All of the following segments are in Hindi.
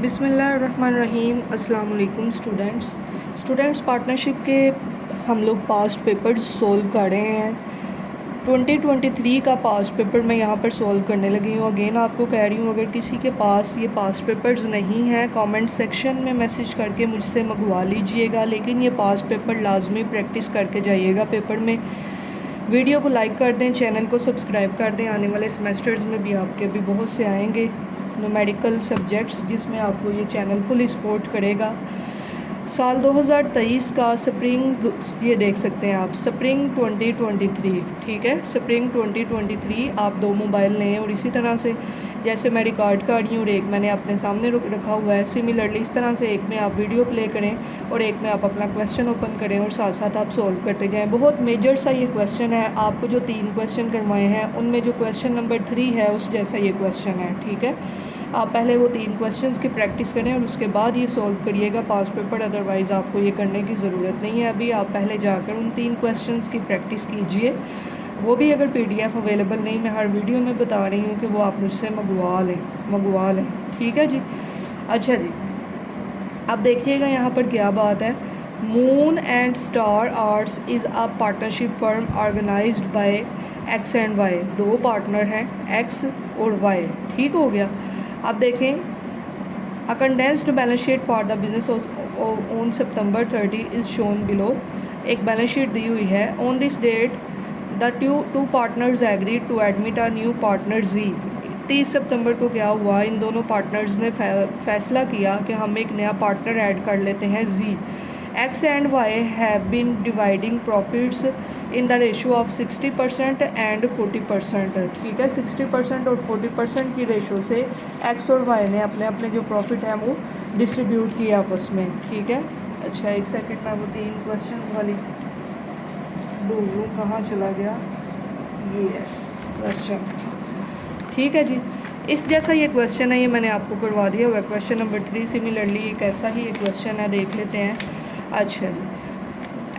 बिस्मिल्लाहिर्रहमानिर्रहीम। अस्सलाम वालेकुम स्टूडेंट्स पार्टनरशिप के हम लोग पास्ट पेपर्स सोल्व कर रहे हैं। 2023 का पास्ट पेपर मैं यहाँ पर सोल्व करने लगी हूँ। अगेन आपको कह रही हूँ, अगर किसी के पास ये पास्ट पेपर्स नहीं हैं कमेंट सेक्शन में मैसेज करके मुझसे मंगवा लीजिएगा, लेकिन ये पास्ट पेपर लाजमी प्रैक्टिस करके जाइएगा पेपर में। वीडियो को लाइक कर दें, चैनल को सब्सक्राइब कर दें। आने वाले सेमेस्टर्स में भी आपके भी बहुत से आएंगे न्यूमेरिकल सब्जेक्ट्स, जिसमें आपको ये चैनल फुल सपोर्ट करेगा। साल 2023 का स्प्रिंग, ये देख सकते हैं आप, स्प्रिंग 2023, ठीक है, स्प्रिंग 2023। आप दो मोबाइल लें और इसी तरह से जैसे मैं रिकॉर्ड कर रही हूँ और एक मैंने अपने सामने रखा हुआ है, सिमिलरली इस तरह से एक में आप वीडियो प्ले करें और एक में आप अपना क्वेश्चन ओपन करें और साथ साथ आप सॉल्व करते जाएं। बहुत मेजर सा ये क्वेश्चन है। आपको जो 3 क्वेश्चन करवाए हैं उनमें जो क्वेश्चन नंबर 3 है उस जैसा ये क्वेश्चन है, ठीक है। आप पहले वो 3 क्वेश्चंस की प्रैक्टिस करें और उसके बाद ये सॉल्व करिएगा पास्ट पेपर, अदरवाइज़ आपको ये करने की ज़रूरत नहीं है। अभी आप पहले जाकर उन 3 क्वेश्चंस की प्रैक्टिस कीजिए। वो भी अगर PDF अवेलेबल नहीं, मैं हर वीडियो में बता रही हूँ कि वो आप मुझसे मंगवा लें, ठीक है जी। अच्छा जी, अब देखिएगा यहाँ पर क्या बात है। Moon and star arts is a partnership firm organised by X and Y. दो पार्टनर हैं, एक्स और वाई, ठीक हो गया। अब देखें, a condensed balance sheet for the business on September 30 is shown below. एक बैलेंस शीट दी हुई है। On this date the two partners agreed to admit a new partner G. 30 सितंबर को क्या हुआ, इन दोनों पार्टनर्स ने फैसला किया कि हम एक नया पार्टनर ऐड कर लेते हैं, G. X and Y have been dividing profits in the ratio of 60% and 40%, ठीक है। 60% और 40% की रेशो से एक्स और वाई ने अपने अपने जो प्रॉफिट हैं वो डिस्ट्रीब्यूट किया आपस में, ठीक है। अच्छा, एक सेकंड में वो 3 क्वेश्चन वाली ढूंढूँ, कहाँ चला गया, ये है क्वेश्चन, ठीक है जी। इस जैसा ये क्वेश्चन है, ये मैंने आपको करवा दिया हुआ है। क्वेश्चन नंबर 3 सिमिलरली एक ऐसा ही एक क्वेश्चन है, देख लेते हैं। अच्छा जी,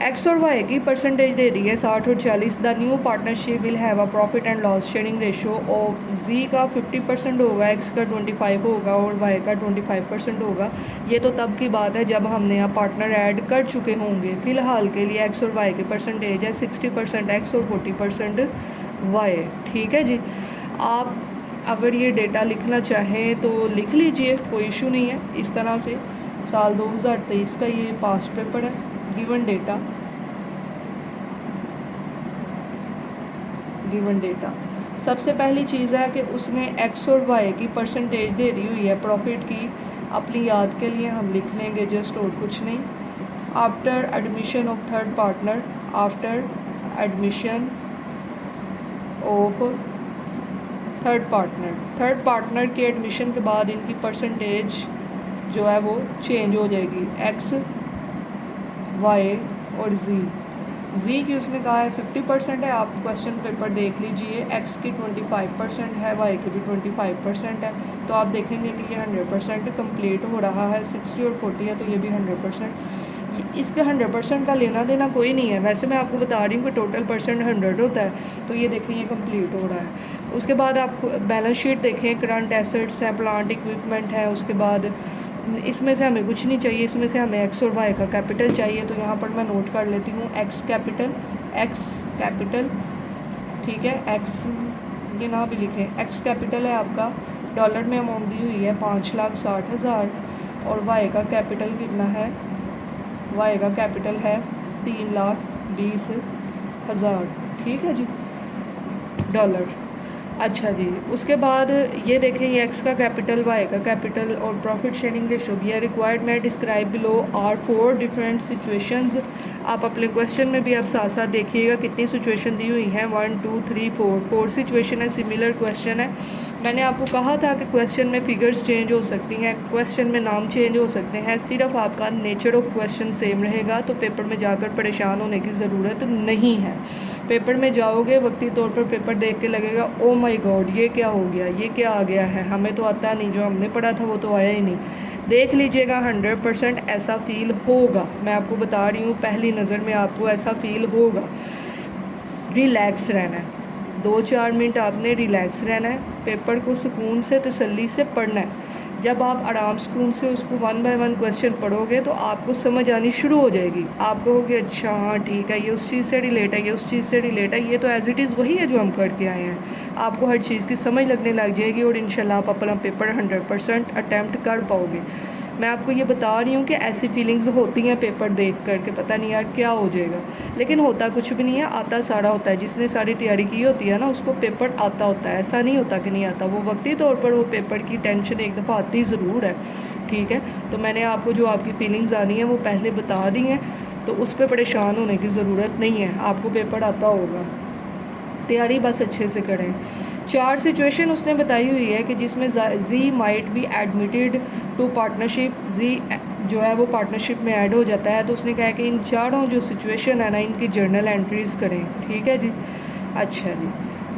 एक्स और वाई की परसेंटेज दे दी है 60 और 40। The new partnership will have a profit and loss sharing ratio of G का 50% होगा, एक्स का 25 होगा और वाई का 25% होगा। ये तो तब की बात है जब हम नया पार्टनर ऐड कर चुके होंगे। फ़िलहाल के लिए एक्स और वाई की परसेंटेज है 60% एक्स और 40% वाई, ठीक है जी। आप अगर ये डेटा लिखना चाहें तो लिख लीजिए, कोई इशू नहीं है। इस तरह से साल 2023 का ये पास्ट पेपर है। गिवन डेटा सबसे पहली चीज़ है कि उसने एक्स और वाई की परसेंटेज दे दी हुई है प्रॉफिट की। अपनी याद के लिए हम लिख लेंगे जस्ट, और कुछ नहीं। After admission of third partner, after admission of third partner के एडमिशन के बाद इनकी परसेंटेज जो है वो चेंज हो जाएगी। एक्स, वाई और जी की उसने कहा है 50% है। आप क्वेश्चन पेपर देख लीजिए। एक्स की 25% है, वाई की भी 25% है। तो आप देखेंगे कि ये 100% कंप्लीट हो रहा है। 60 और 40 है तो ये भी 100%। इसका 100% का लेना देना कोई नहीं है। वैसे मैं आपको बता रही हूँ कि टोटल परसेंट 100 होता है, तो ये देखें ये कंप्लीट हो रहा है। उसके बाद आप बैलेंस शीट देखें, करंट एसेट्स है, प्लांट इक्विपमेंट है। उसके बाद इसमें से हमें कुछ नहीं चाहिए, इसमें से हमें एक्स और वाई का कैपिटल चाहिए। तो यहाँ पर मैं नोट कर लेती हूँ, एक्स कैपिटल, ठीक है। एक्स ये ना भी लिखें, एक्स कैपिटल है आपका, डॉलर में अमाउंट दी हुई है 5,60,000 और वाई का कैपिटल कितना है, वाई का कैपिटल है 3,20,000, ठीक है जी, डॉलर। अच्छा जी, उसके बाद ये देखें, ये एक्स का कैपिटल, वाई का कैपिटल और प्रॉफिट शेयरिंग रेशो भी है। रिक्वायर्ड में describe below are 4 different situations. आप अपने क्वेश्चन में भी आप साथ साथ देखिएगा कितनी सिचुएशन दी हुई हैं, 1 2 3 4 सिचुएशन है। सिमिलर क्वेश्चन है। मैंने आपको कहा था कि क्वेश्चन में फिगर्स चेंज हो सकती हैं, क्वेश्चन में नाम चेंज हो सकते हैं, सिर्फ आपका नेचर ऑफ क्वेश्चन सेम रहेगा। तो पेपर में जाकर परेशान होने की ज़रूरत नहीं है। पेपर में जाओगे वक्ती तौर पर पेपर देख के लगेगा ओ माय गॉड ये क्या हो गया, ये क्या आ गया है, हमें तो आता नहीं, जो हमने पढ़ा था वो तो आया ही नहीं। देख लीजिएगा, 100% ऐसा फील होगा। मैं आपको बता रही हूँ, पहली नज़र में आपको ऐसा फील होगा। रिलैक्स रहना है, 2-4 मिनट आपने रिलैक्स रहना है। पेपर को सुकून से तसल्ली से पढ़ना है। जब आप आराम सुकून से उसको 1 बाय 1 क्वेश्चन पढ़ोगे तो आपको समझ आनी शुरू हो जाएगी। आप कहोगे अच्छा हाँ ठीक है, ये उस चीज़ से रिलेट है, ये उस चीज़ से रिलेट है, ये तो एज़ इट इज़ वही है जो हम करके आए हैं। आपको हर चीज़ की समझ लगने लग जाएगी और इंशाल्लाह आप अपना पेपर 100% अटैम्प्ट कर पाओगे। मैं आपको ये बता रही हूँ कि ऐसी फीलिंग्स होती हैं पेपर देख कर के पता नहीं यार क्या हो जाएगा, लेकिन होता कुछ भी नहीं है, आता सारा होता है। जिसने सारी तैयारी की होती है ना उसको पेपर आता होता है, ऐसा नहीं होता कि नहीं आता। वो वक्ती तौर पर वो पेपर की टेंशन एक दफ़ा आती ज़रूर है, ठीक है। तो मैंने आपको जो आपकी फीलिंग्स आनी है वो पहले बता दी हैं, तो उस पर परेशान होने की ज़रूरत नहीं है, आपको पेपर आता होगा। तैयारी बस अच्छे से करें। 4 सिचुएशन उसने बताई हुई है कि जिसमें G might be admitted to partnership, G जो है वो पार्टनरशिप में ऐड हो जाता है। तो उसने कहा है कि इन चारों जो सिचुएशन है ना इनकी जर्नल एंट्रीज़ करें, ठीक है जी। अच्छा जी,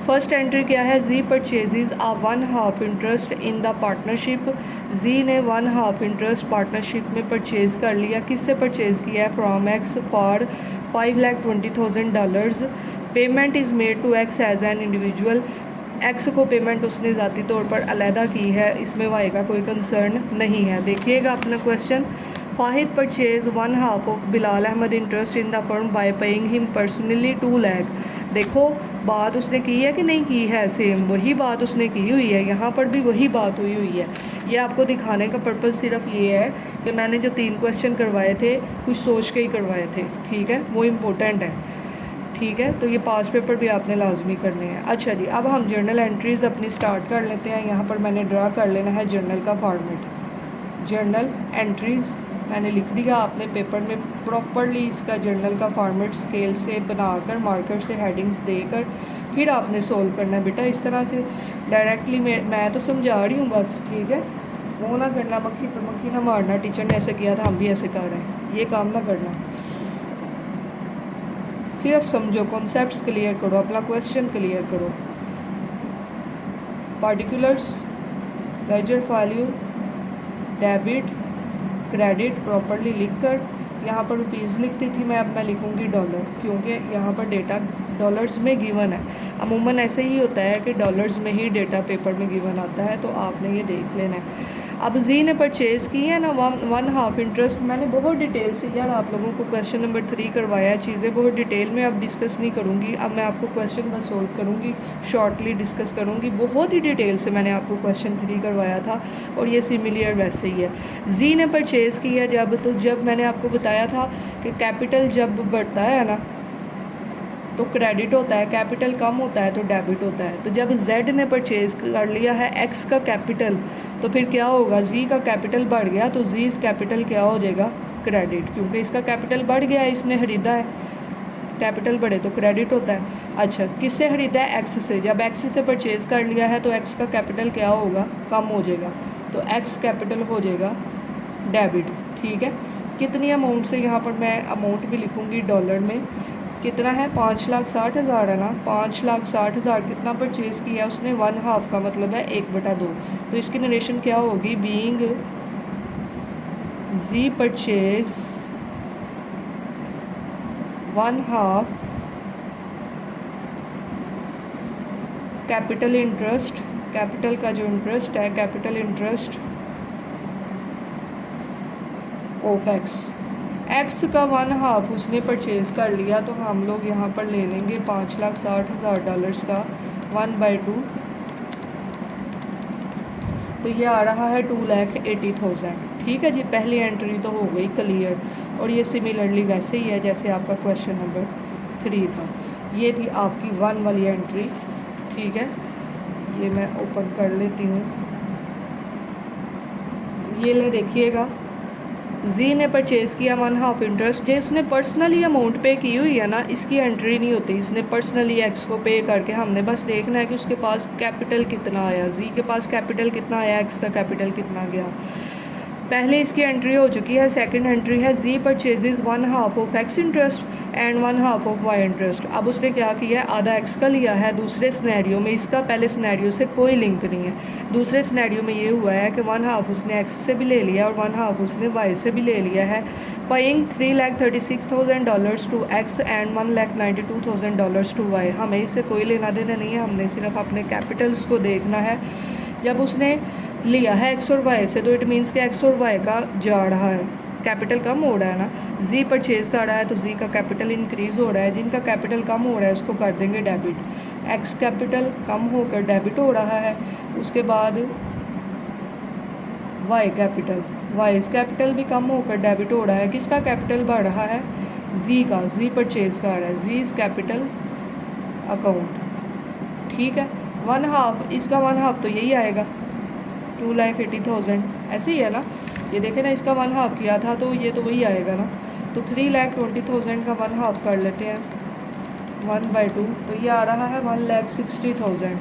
फर्स्ट एंट्री क्या है, G purchases a 1/2 interest in the partnership. G ने 1/2 इंटरेस्ट पार्टनरशिप में परचेज़ कर लिया। किससे परचेज़ किया है, from X for $5,20,000। Payment is made to X as an individual. X को पेमेंट उसने ज़ाती तौर पर अलहदा की है, इसमें वाई का कोई कंसर्न नहीं है। देखिएगा अपना question, Fahid purchase 1/2 of Bilal Ahmad interest in the firm by paying him personally 2 lakh. देखो बात उसने की है कि नहीं की है, सेम वही बात उसने की हुई है, यहाँ पर भी वही बात हुई हुई है। ये आपको दिखाने का पर्पज़ सिर्फ ये है कि मैंने जो 3 क्वेश्चन करवाए थे कुछ सोच के ही करवाए थे, ठीक है, वो इम्पोर्टेंट है, ठीक है। तो ये पास पेपर भी आपने लाजमी करने हैं। अच्छा जी, अब हम जर्नल एंट्रीज़ अपनी स्टार्ट कर लेते हैं। यहाँ पर मैंने ड्रा कर लेना है जर्नल का फॉर्मेट। जर्नल एंट्रीज़ मैंने लिख दिया, आपने पेपर में प्रॉपरली इसका जर्नल का फॉर्मेट स्केल से बनाकर मार्कर से हेडिंग्स देकर फिर आपने सोल्व करना है बेटा। इस तरह से डायरेक्टली मैं तो समझा रही हूँ बस, ठीक है। वो ना करना, मक्खी पर मक्खी ना मारना, टीचर ने ऐसे किया था हम भी ऐसे कर रहे हैं, ये काम ना करना। सिर्फ समझो, कॉन्सेप्ट्स क्लियर करो, अपना क्वेश्चन क्लियर करो। Particulars, ledger value, debit, credit properly लिखकर, यहाँ पर रुपीज़ लिखती थी मैं, अब मैं लिखूँगी डॉलर, क्योंकि यहाँ पर डेटा डॉलर्स में गिवन है। अमूमन ऐसे ही होता है कि डॉलर्स में ही डेटा पेपर में गिवन आता है, तो आपने ये देख लेना है। अब जी ने परचेज़ की है ना 1/2 इंटरेस्ट। मैंने बहुत डिटेल से यार आप लोगों को क्वेश्चन नंबर 3 करवाया, चीज़ें बहुत डिटेल में अब डिस्कस नहीं करूँगी। अब मैं आपको क्वेश्चन बस सोल्व करूँगी, शॉर्टली डिस्कस करूँगी। बहुत ही डिटेल से मैंने आपको क्वेश्चन 3 करवाया था और ये सिमिलर वैसे ही है। जी ने परचेज़ किया जब मैंने आपको बताया था कि कैपिटल जब बढ़ता है ना तो क्रेडिट होता है, कैपिटल कम होता है तो डेबिट होता है। तो जब जेड ने परचेज़ कर लिया है एक्स का कैपिटल, तो फिर क्या होगा, जी का कैपिटल बढ़ गया तो जी कैपिटल क्या हो जाएगा, क्रेडिट, क्योंकि इसका कैपिटल बढ़ गया है, इसने खरीदा है, कैपिटल बढ़े तो क्रेडिट होता है। अच्छा, किससे खरीदा है, एक्स से। जब एक्स से परचेज़ कर लिया है तो एक्स का कैपिटल क्या होगा, कम हो जाएगा, तो एक्स कैपिटल हो जाएगा डेबिट, ठीक है। कितनी अमाउंट से, यहाँ पर मैं अमाउंट भी लिखूँगी डॉलर में, कितना है 5,60,000 है ना, 5,60,000 कितना परचेज़ किया उसने, 1/2 का मतलब है 1/2। तो इसकी नरेशन क्या होगी, being G purchase 1/2 capital interest, capital का जो इंटरेस्ट है, capital interest of x, x का 1/2 उसने परचेज़ कर लिया, तो हम लोग यहाँ पर ले लेंगे $5,60,000 का 1/2, तो ये आ रहा है 2,80,000, ठीक है जी। पहली एंट्री तो हो गई क्लियर, और ये सिमिलरली वैसे ही है जैसे आपका क्वेश्चन नंबर 3 था। ये थी आपकी 1 वाली एंट्री, ठीक है। ये मैं ओपन कर लेती हूँ, ये ले देखिएगा, जी ने परचेज़ किया 1/2 इंटरेस्ट। जिसने पर्सनली अमाउंट पे की हुई है ना, इसकी एंट्री नहीं होती, इसने पर्सनली एक्स को पे करके हमने बस देखना है कि उसके पास कैपिटल कितना आया, जी के पास कैपिटल कितना आया, एक्स का कैपिटल कितना गया। पहले इसकी एंट्री हो चुकी है, सेकंड एंट्री है G purchases 1/2 of X interest and 1/2 of Y interest. अब उसने क्या किया है, आधा एक्स का लिया है दूसरे सिनेरियो में, इसका पहले सिनेरियो से कोई लिंक नहीं है। दूसरे सिनेरियो में ये हुआ है कि 1/2 उसने एक्स से भी ले लिया और 1/2 उसने वाई से भी ले लिया है। Paying $3,36,000 to X and $1,92,000 to Y. हमें इससे कोई लेना देना नहीं है, हमने सिर्फ अपने कैपिटल्स को देखना है। जब उसने लिया है एक्स और वाई से, तो इट मीन्स कि एक्स और वाई का जा रहा है, कैपिटल कम हो रहा है ना। जी परचेज़ का रहा है तो जी का कैपिटल इंक्रीज़ हो रहा है, जिनका कैपिटल कम हो रहा है उसको कर देंगे डेबिट। एक्स कैपिटल कम होकर डेबिट हो रहा है। उसके बाद वाई कैपिटल, वाइज कैपिटल भी कम होकर डेबिट हो रहा है। किसका कैपिटल बढ़ रहा है? जी का, जी परचेज़ का आ रहा है, जी इज़ कैपिटल अकाउंट। ठीक है, 1/2 इसका 1/2 तो यही आएगा 2,80,000, ऐसे ही है ना। ये देखें ना, इसका 1/2 किया था तो ये तो वही आएगा ना। तो 3,20,000 का 1/2 कर लेते हैं 1/2, तो ये आ रहा है 1,60,000,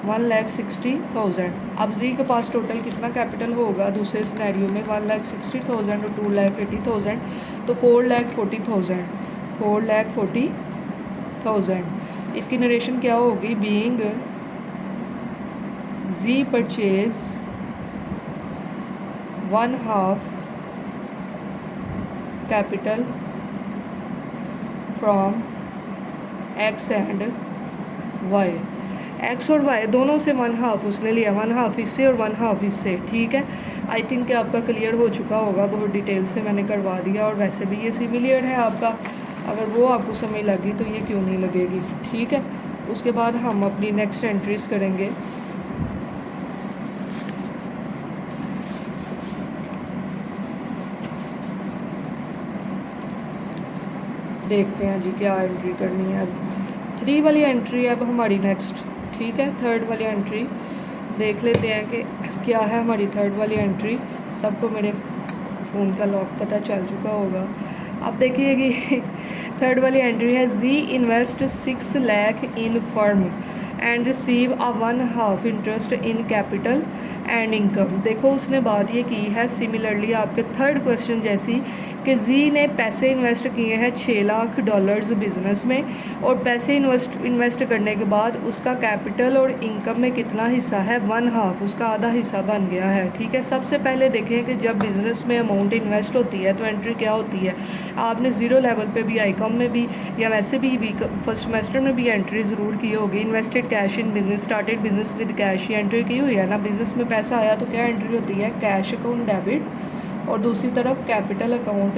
1,60,000। अब जी के पास टोटल कितना कैपिटल होगा दूसरे सिनेरियो में? 1,60,000 और 2,80,000, तो 4,40,000, 4,40,000। इसकी नरेशन क्या होगी? Being G purchase 1/2 capital from X and Y. X और वाई दोनों से 1/2 उसने लिया, 1/2 इससे और 1/2 इससे। ठीक है, आई थिंक कि आपका क्लियर हो चुका होगा, बहुत डिटेल से मैंने करवा दिया। और वैसे भी ये सिमिलियर है आपका, अगर वो आपको समझ लगी तो ये क्यों नहीं लगेगी। ठीक है, उसके बाद हम अपनी नेक्स्ट एंट्रीज करेंगे। देखते हैं जी क्या एंट्री करनी है। अब 3 वाली एंट्री है अब हमारी नेक्स्ट। ठीक है, 3rd वाली एंट्री देख लेते हैं कि क्या है हमारी 3rd वाली एंट्री। सबको मेरे फ़ोन का लॉक पता चल चुका होगा। अब देखिए कि 3rd वाली एंट्री है, G invest 6 lakh in firm and receive a 1/2 interest in capital and income. देखो उसने बात ये की है सिमिलरली आपके 3rd क्वेश्चन जैसी, कि जी ने पैसे इन्वेस्ट किए हैं $6 लाख बिज़नेस में, और पैसे इन्वेस्ट करने के बाद उसका कैपिटल और इनकम में कितना हिस्सा है? 1/2, उसका आधा हिस्सा बन गया है। ठीक है, सबसे पहले देखें कि जब बिज़नेस में अमाउंट इन्वेस्ट होती है तो एंट्री क्या होती है। आपने ज़ीरो लेवल पे भी, आईकॉम में भी, या वैसे भी फर्स्ट सेमेस्टर में भी एंट्री ज़रूर की होगी। Invested cash in business, started business with cash, ये एंट्री की हुई है ना। बिज़नेस में पैसा आया तो क्या एंट्री होती है? कैश अकाउंट डेबिट, और दूसरी तरफ कैपिटल अकाउंट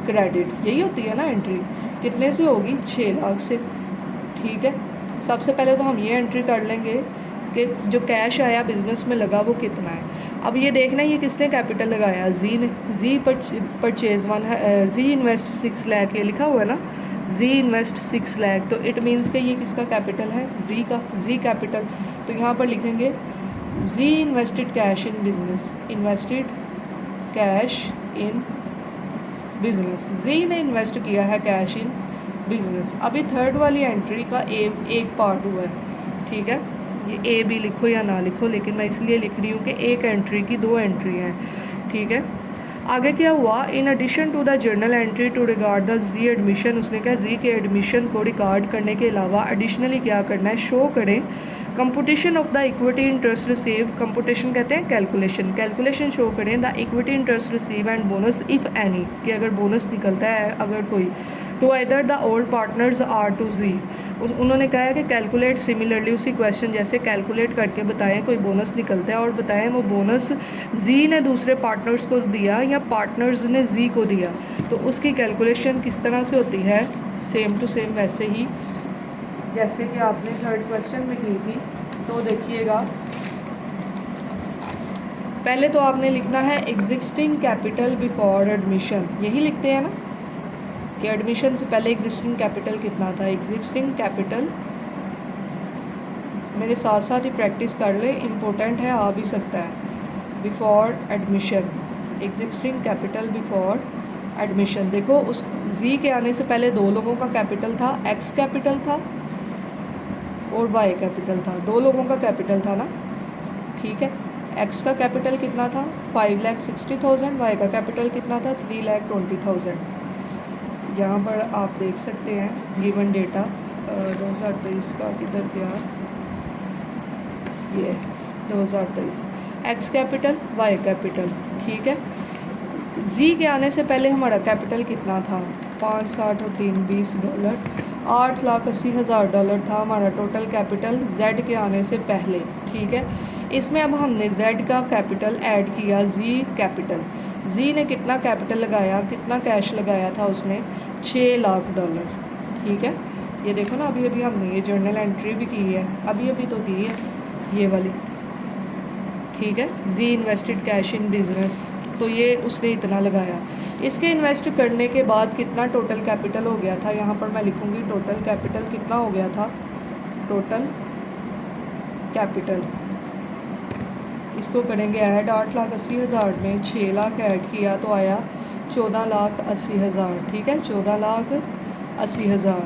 क्रेडिट, यही होती है ना एंट्री। कितने से होगी? 6 लाख से। ठीक है, सबसे पहले तो हम ये एंट्री कर लेंगे कि जो कैश आया बिज़नेस में लगा वो कितना है। अब ये देखना है ये किसने कैपिटल लगाया? जी ने। जी परचेज जी इन्वेस्ट 6 लाख, ये लिखा हुआ है ना, जी इन्वेस्ट 6 लाख, तो इट मीन्स कि ये किसका कैपिटल है? जी का, जी कैपिटल। तो यहाँ पर लिखेंगे G invested cash in business, invested cash in business, G ने इन्वेस्ट किया है कैश इन बिजनेस। अभी 3rd वाली एंट्री का एक पार्ट हुआ है। ठीक है, ये ए भी लिखो या ना लिखो, लेकिन मैं इसलिए लिख रही हूँ कि एक एंट्री की 2 एंट्री हैं। ठीक है, आगे क्या हुआ? In addition to the journal entry to regard the G admission, उसने कहा जी के एडमिशन को रिकॉर्ड करने के अलावा एडिशनली क्या करना है? शो करें computation of the equity interest receive, computation कहते हैं कैलकुलेशन, कैलकुलेशन शो करें the equity interest receive and bonus if any, कि अगर बोनस निकलता है अगर कोई, to either the old partners or to G. उन्होंने कहा है कि कैलकुलेट सिमिलरली, उसी क्वेश्चन जैसे कैलकुलेट करके बताएं कोई बोनस निकलता है, और बताएं वो बोनस जी ने दूसरे पार्टनर्स को दिया या पार्टनर्स ने जी को दिया, तो उसकी कैलकुलेशन किस तरह से होती है? सेम टू सेम वैसे ही जैसे कि आपने 3rd क्वेश्चन में की थी। तो देखिएगा, पहले तो आपने लिखना है एग्जिस्टिंग कैपिटल बिफोर एडमिशन, यही लिखते हैं ना कि एडमिशन से पहले एग्जिस्टिंग कैपिटल कितना था। एग्जिस्टिंग कैपिटल, मेरे साथ साथ ही प्रैक्टिस कर ले, इम्पोर्टेंट है, आ भी सकता है। Before admission, existing capital before admission. देखो उस जी के आने से पहले 2 लोगों का कैपिटल था, एक्स कैपिटल था और वाई कैपिटल था, 2 लोगों का कैपिटल था ना। ठीक है, एक्स का कैपिटल कितना था? 5,60,000, वाई का कैपिटल कितना था? 3,20,000। यहाँ पर आप देख सकते हैं गिवन डेटा 2023 का किधर गया, ये 2023, एक्स कैपिटल, वाई कैपिटल। ठीक है, जी के आने से पहले हमारा कैपिटल कितना था? 5, 60 और 3, $20, $8,80,000 था हमारा टोटल कैपिटल जेड के आने से पहले। ठीक है, इसमें अब हमने Z का कैपिटल ऐड किया, Z कैपिटल। Z ने कितना कैपिटल लगाया, कितना कैश लगाया था उसने, $6 लाख। ठीक है, ये देखो ना, अभी अभी हमने ये जर्नल एंट्री भी की है, अभी अभी तो की है ये वाली। ठीक है, Z invested cash in business, तो ये उसने इतना लगाया। इसके इन्वेस्ट करने के बाद कितना टोटल कैपिटल हो गया था, यहाँ पर मैं लिखूँगी टोटल कैपिटल कितना हो गया था। टोटल कैपिटल इसको करेंगे ऐड, 8,80,000 में 6 लाख ऐड किया तो आया 14,80,000। ठीक है, 14,80,000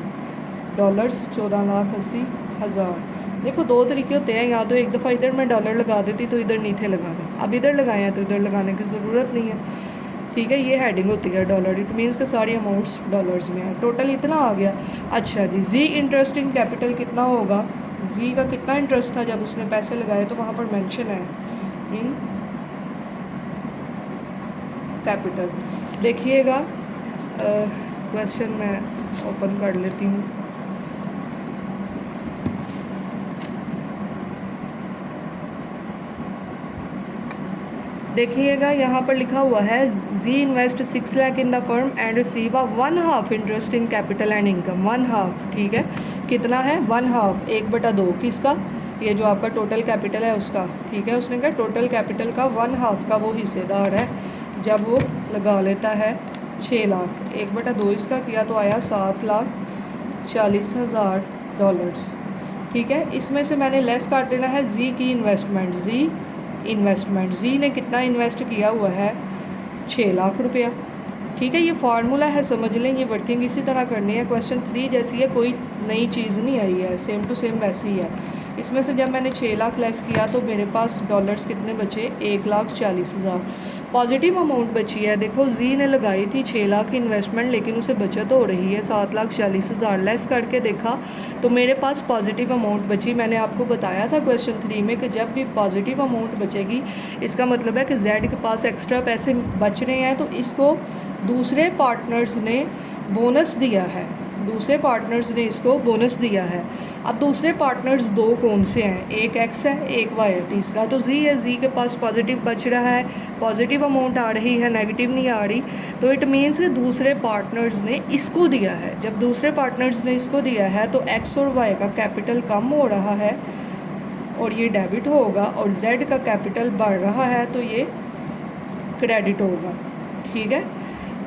डॉलर्स, 14,80,000। देखो दो तरीके होते हैं, या तो एक दफ़ा इधर मैं डॉलर लगा देती तो इधर नहीं थे लगाने, अब इधर लगाए हैं तो इधर लगाने की ज़रूरत नहीं है। ठीक है, ये हेडिंग होती है डॉलर, इट मीन्स कि सारी अमाउंट्स डॉलर्स में है। टोटल इतना आ गया। अच्छा जी, जी इंटरेस्टिंग कैपिटल कितना होगा, जी का कितना इंटरेस्ट था जब उसने पैसे लगाए, तो वहाँ पर मेंशन है इन कैपिटल। देखिएगा, क्वेश्चन मैं ओपन कर लेती हूँ। देखिएगा, यहाँ पर लिखा हुआ है G invest 6 lakh in the firm and receive 1/2 interest in capital and income. 1/2, ठीक है, कितना है 1/2, 1/2 किसका, ये जो आपका टोटल कैपिटल है उसका। ठीक है, उसने कहा टोटल कैपिटल का 1/2 का वो हिस्सेदार है जब वो लगा लेता है 6 लाख। 1/2 इसका किया तो आया $7,40,000। ठीक है, इसमें से मैंने लेस काट देना है जी की इन्वेस्टमेंट। जी इन्वेस्टमेंट, जी ने कितना इन्वेस्ट किया हुआ है, 6 लाख रुपया। ठीक है, ये फार्मूला है, समझ लें, ये वर्किंग इसी तरह करनी है। क्वेश्चन 3 जैसी है, कोई नई चीज़ नहीं आई है, सेम टू सेम वैसी ही है। इसमें से जब मैंने 6 लाख लेस किया तो मेरे पास डॉलर्स कितने बचे, 1,40,000। पॉजिटिव अमाउंट बची है, देखो जी ने लगाई थी 6 लाख इन्वेस्टमेंट, लेकिन उसे बचत हो रही है 7,40,000। लेस करके देखा तो मेरे पास पॉजिटिव अमाउंट बची। मैंने आपको बताया था क्वेश्चन 3 में कि जब भी पॉजिटिव अमाउंट बचेगी इसका मतलब है कि जेड के पास एक्स्ट्रा पैसे बच रहे हैं, तो इसको दूसरे पार्टनर्स ने बोनस दिया है, दूसरे पार्टनर्स ने इसको बोनस दिया है। अब दूसरे पार्टनर्स दो कौन से हैं, एक एक्स है एक वाई है, तीसरा तो जी है। जी के पास पॉजिटिव बच रहा है, पॉजिटिव अमाउंट आ रही है, नेगेटिव नहीं आ रही, तो इट मीन्स कि दूसरे पार्टनर्स ने इसको दिया है। जब दूसरे पार्टनर्स ने इसको दिया है तो एक्स और वाई का कैपिटल कम हो रहा है और ये डेबिट होगा, और जेड का कैपिटल बढ़ रहा है तो ये क्रेडिट होगा। ठीक है,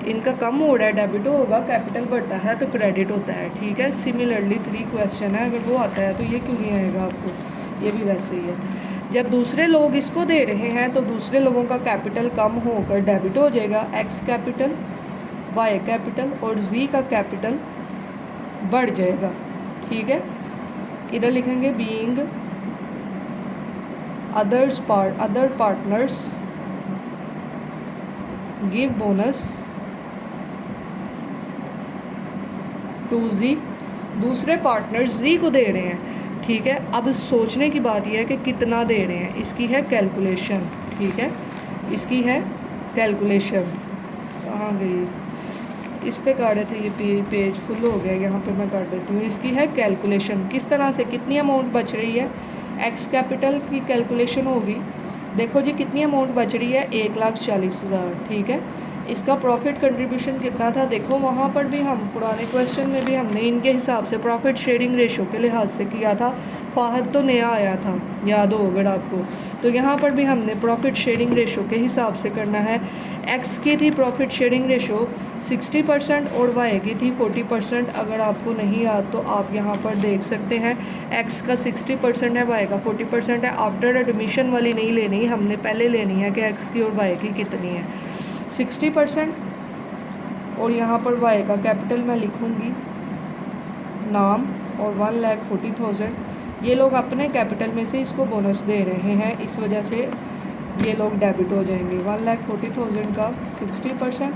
इनका कम हो रहा है डेबिट होगा, कैपिटल बढ़ता है तो क्रेडिट होता है। ठीक है, सिमिलरली 3 क्वेश्चन है, अगर वो आता है तो ये क्यों नहीं आएगा आपको, ये भी वैसे ही है। जब दूसरे लोग इसको दे रहे हैं तो दूसरे लोगों का कैपिटल कम होकर डेबिट हो जाएगा, एक्स कैपिटल, वाई कैपिटल और जी का कैपिटल बढ़ जाएगा। ठीक है, इधर लिखेंगे being other partners give bonus to G, दूसरे पार्टनर्स जी को दे रहे हैं। ठीक है, अब सोचने की बात यह है कि कितना दे रहे हैं, इसकी है कैलकुलेशन। ठीक है, इसकी है कैलकुलेशन, कहाँ गई, इस पे कर रहे थे, ये पेज फुल हो गया, यहाँ पे मैं कर देती हूँ। इसकी है कैलकुलेशन, किस तरह से, कितनी अमाउंट बच रही है, एक्स कैपिटल की कैलकुलेशन होगी। देखो जी कितनी अमाउंट बच रही है, 1,40,000। ठीक है, इसका प्रॉफिट कंट्रीब्यूशन कितना था, देखो वहाँ पर भी हम पुराने क्वेश्चन में भी हमने इनके हिसाब से प्रॉफिट शेयरिंग रेशो के लिहाज से किया था। फाहद तो नया आया था, याद हो अगर आपको, तो यहाँ पर भी हमने प्रॉफिट शेयरिंग रेशो के हिसाब से करना है। एक्स की थी प्रॉफिट शेयरिंग रेशो 60% और वाई की थी 40%। अगर आपको नहीं याद तो आप यहाँ पर देख सकते हैं, एक्स का 60% है, वाई का 40% है। आफ्टर एडमिशन वाली नहीं लेनी, हमने पहले लेनी है कि एक्स की और वाई की कितनी है, 60%। और यहाँ पर वाई का कैपिटल मैं लिखूँगी नाम और 1,40,000। ये लोग अपने कैपिटल में से इसको बोनस दे रहे हैं, इस वजह से ये लोग डेबिट हो जाएंगे। 1,40,000 का 60%,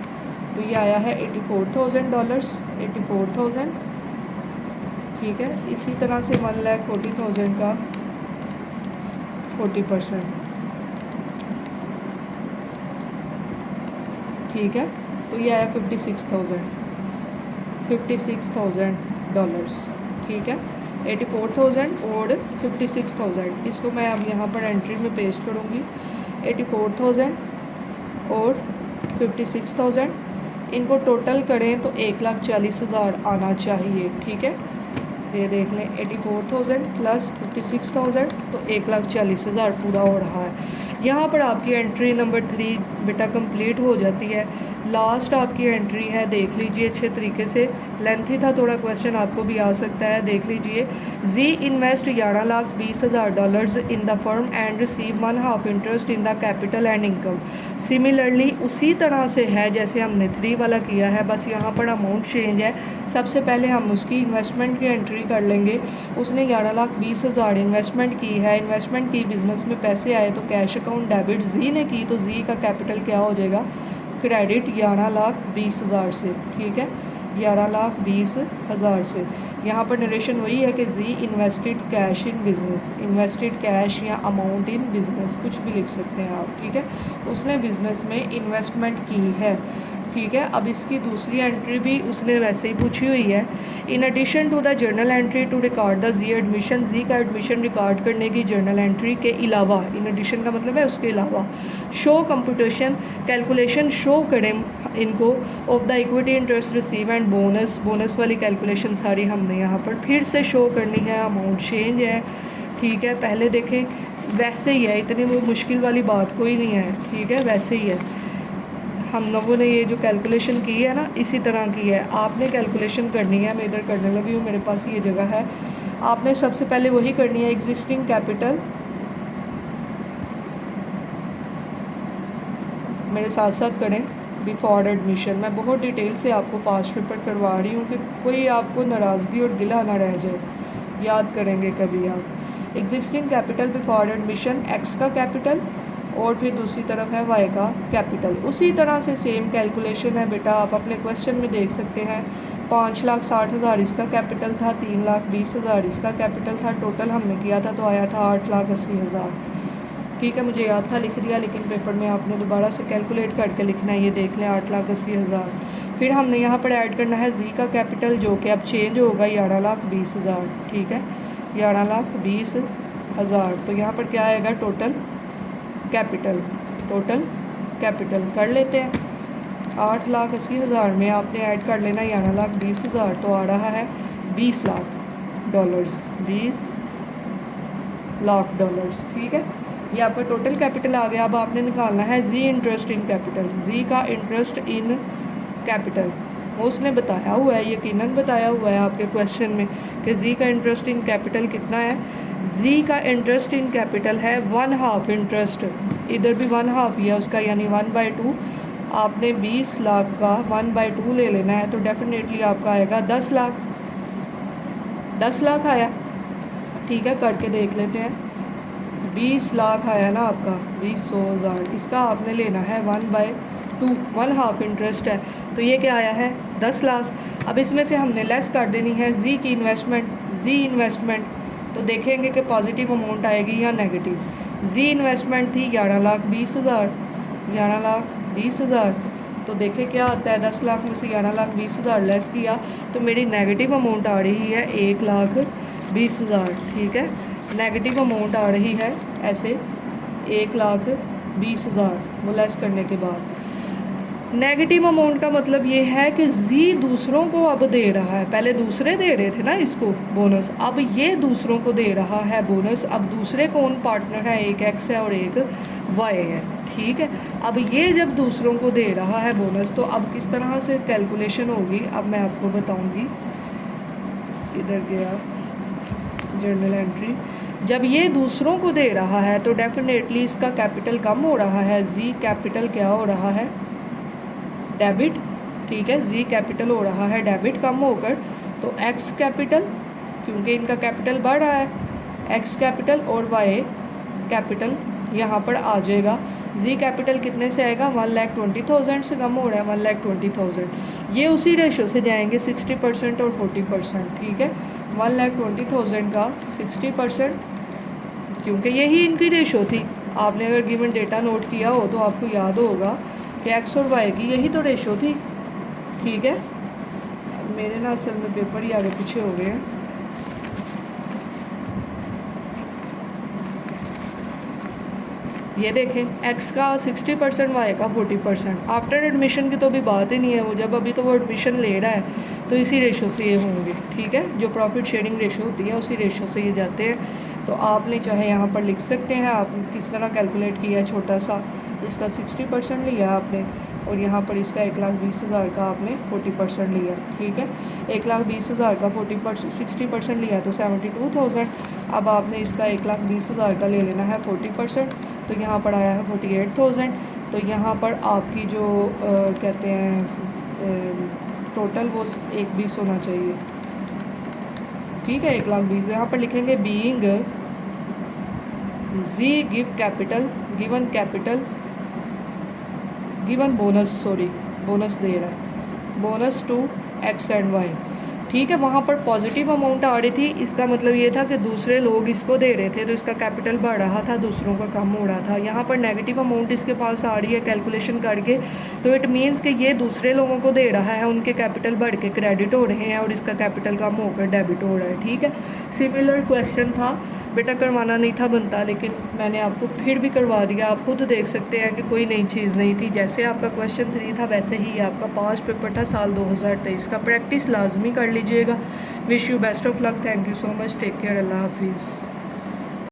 तो ये आया है $84,000, 84,000। ठीक है, इसी तरह से 1,40,000 का 40%। ठीक है, तो ये आया $56,000 $56,000। ठीक है, 84,000 और 56,000। इसको मैं अब यहाँ पर एंट्री में पेस्ट करूँगी। 84,000 और 56,000 इनको टोटल करें तो 1,40,000 आना चाहिए। ठीक है, ये देख लें 84,000 प्लस 56,000 तो 1,40,000 पूरा हो रहा है। यहाँ पर आपकी एंट्री नंबर 3 बेटा कंप्लीट हो जाती है। लास्ट आपकी एंट्री है, देख लीजिए अच्छे तरीके से, लेंथी था थोड़ा क्वेश्चन, आपको भी आ सकता है। देख लीजिए, G invest $11,20,000 in the firm and receive 1/2 interest in the capital and income. Similarly उसी तरह से है जैसे हमने 3 वाला किया है, बस यहाँ पर अमाउंट चेंज है। सबसे पहले हम उसकी इन्वेस्टमेंट की एंट्री कर लेंगे। उसने 11,20,000 इन्वेस्टमेंट की है, इन्वेस्टमेंट की, बिज़नेस में पैसे आए तो कैश अकाउंट डेबिट जी ने की, तो जी का कैपिटल क्या हो जाएगा, क्रेडिट 11,20,000 से। ठीक है, 11,20,000 से। यहाँ पर नरेशन वही है कि G invested cash in business, invested cash या अमाउंट इन बिज़नेस कुछ भी लिख सकते हैं आप। ठीक है, उसने बिज़नेस में इन्वेस्टमेंट की है। ठीक है, अब इसकी दूसरी एंट्री भी उसने वैसे ही पूछी हुई है। In addition to the journal entry to record the G admission, G का एडमिशन रिकॉर्ड करने की जर्नल एंट्री के अलावा, इन एडिशन का मतलब है उसके अलावा, शो कंप्यूटेशन कैलकुलेशन शो करें इनको of the equity interest receive and bonus, bonus वाली कैलकुलेशन सारी हमने यहाँ पर फिर से शो करनी है। अमाउंट चेंज है। ठीक है, पहले देखें वैसे ही है, इतनी वो मुश्किल वाली बात कोई नहीं है। ठीक है, वैसे ही है। हम लोगों ने ये जो कैलकुलेशन की है ना, इसी तरह की है। आपने कैलकुलेशन करनी है, मैं इधर करने लगी हूँ, मेरे पास ये जगह है। आपने सबसे पहले वही करनी है, एग्जिस्टिंग कैपिटल, मेरे साथ साथ करें, बिफोर एडमिशन। मैं बहुत डिटेल से आपको पास्ट पेपर करवा रही हूँ कि कोई आपको नाराज़गी और गिला ना रह जाए, याद करेंगे कभी आप। Existing capital before admission, x का कैपिटल और फिर दूसरी तरफ है वाई का कैपिटल। उसी तरह से सेम कैलकुलेशन है बेटा, आप अपने क्वेश्चन में देख सकते हैं। 5,60,000 इसका कैपिटल था, 3,20,000 इसका कैपिटल था। टोटल हमने किया था तो आया था 8,80,000। ठीक है, मुझे याद था लिख दिया, लेकिन पेपर में आपने दोबारा से कैलकुलेट करके लिखना है। ये देख लें 8,80,000। फिर हमने यहाँ पर ऐड करना है जी का कैपिटल, जो कि अब चेंज होगा 11,20,000। ठीक है, 11,20,000। तो यहाँ पर क्या आएगा, टोटल कैपिटल, टोटल कैपिटल कर लेते हैं। 8,80,000 में आपने ऐड कर लेना 11,20,000, तो आ रहा है $20,00,000, $20,00,000। ठीक है, ये आपका टोटल कैपिटल आ गया। अब आपने निकालना है जी इंटरेस्ट इन कैपिटल, जी का इंटरेस्ट इन कैपिटल। वो उसने बताया हुआ है, यकीनन बताया हुआ है आपके क्वेश्चन में कि जी का इंटरेस्ट इन कैपिटल कितना है। जी का इंटरेस्ट इन कैपिटल है 1/2 इंटरेस्ट, इधर भी 1/2 ही है उसका, यानी 1/2। आपने 20 लाख का 1/2 ले लेना है, तो डेफिनेटली आपका आएगा 10 लाख। 10 लाख आया। ठीक है, करके देख लेते हैं। 20 लाख आया ना आपका, 20,000। इसका आपने लेना है 1/2, 1/2 इंटरेस्ट है, तो ये क्या आया है 10 लाख। अब इसमें से हमने लेस कर देनी है जी की इन्वेस्टमेंट, जी इन्वेस्टमेंट, तो देखेंगे कि पॉजिटिव अमाउंट आएगी या नेगेटिव। जी इन्वेस्टमेंट थी 11,20,000, 11,20,000। तो देखें क्या आता है, 10 लाख में से 11,20,000 लेस किया तो मेरी नेगेटिव अमाउंट आ रही है 1,20,000। ठीक है, नेगेटिव अमाउंट आ रही है ऐसे 1,20,000 वो लेस करने के बाद। नेगेटिव अमाउंट का मतलब ये है कि जी दूसरों को अब दे रहा है, पहले दूसरे दे रहे थे ना इसको बोनस, अब ये दूसरों को दे रहा है बोनस। अब दूसरे कौन पार्टनर है, एक एक्स है और एक वाई है। ठीक है, अब ये जब दूसरों को दे रहा है बोनस, तो अब किस तरह से कैलकुलेशन होगी अब मैं आपको बताऊंगी। इधर गया जर्नल एंट्री, जब ये दूसरों को दे रहा है तो डेफिनेटली इसका कैपिटल कम हो रहा है। जी कैपिटल क्या हो रहा है, डेबिट। ठीक है, जी कैपिटल हो रहा है डेबिट कम होकर, तो एक्स कैपिटल, क्योंकि इनका कैपिटल बढ़ रहा है, एक्स कैपिटल और वाई कैपिटल यहाँ पर आ जाएगा। जी कैपिटल कितने से आएगा, 1,20,000 से कम हो रहा है, 1,20,000। ये उसी रेशो से जाएंगे 60% और 40%। ठीक है, 1,20,000 का 60%, क्योंकि यही इनकी रेशो थी। आपने अगर गिवन डेटा नोट किया हो तो आपको याद होगा कि एक्स और वाई की यही तो रेशो थी। ठीक है, मेरे ना असल में पेपर ही आगे पीछे हो गए हैं। ये देखें x का 60%, y का 40%। आफ्टर एडमिशन की तो अभी बात ही नहीं है, वो जब अभी तो वो एडमिशन ले रहा है तो इसी रेशो से ये होंगे, ठीक है। जो प्रॉफिट शेयरिंग रेशो होती है उसी रेशो से ये जाते हैं। तो आपने चाहे यहाँ पर लिख सकते हैं आप किस तरह कैलकुलेट किया है। छोटा सा इसका 60% लिया आपने और यहाँ पर इसका 1,20,000 का आपने 40% लिया, ठीक है। 1,20,000 का 60% लिया तो 72,000। अब आपने इसका 1,20,000 का ले लेना है 40%, तो यहाँ पर आया है 48,000। तो यहाँ पर आपकी जो कहते हैं टोटल वो 1,20 होना चाहिए, ठीक है। 1,20,000 यहाँ पर लिखेंगे being G give capital given bonus दे रहा है, bonus to X and Y, ठीक है। वहाँ पर पॉजिटिव अमाउंट आ रही थी, इसका मतलब ये था कि दूसरे लोग इसको दे रहे थे तो इसका कैपिटल बढ़ रहा था, दूसरों का कम हो रहा था। यहाँ पर नेगेटिव अमाउंट इसके पास आ रही है कैलकुलेशन करके, तो इट मीन्स कि ये दूसरे लोगों को दे रहा है, उनके कैपिटल बढ़ के क्रेडिट हो रहे हैं और इसका कैपिटल कम होकर डेबिट हो रहा है, ठीक है। सिमिलर क्वेश्चन था, बेटा करवाना नहीं था बनता, लेकिन मैंने आपको फिर भी करवा दिया। आप खुद देख सकते हैं कि कोई नई चीज़ नहीं थी। जैसे आपका क्वेश्चन 3 था वैसे ही आपका पास्ट पेपर था साल 2023 का। प्रैक्टिस लाजमी कर लीजिएगा। Wish you best of luck. Thank you so much. Take care. अल्लाह हाफिज़।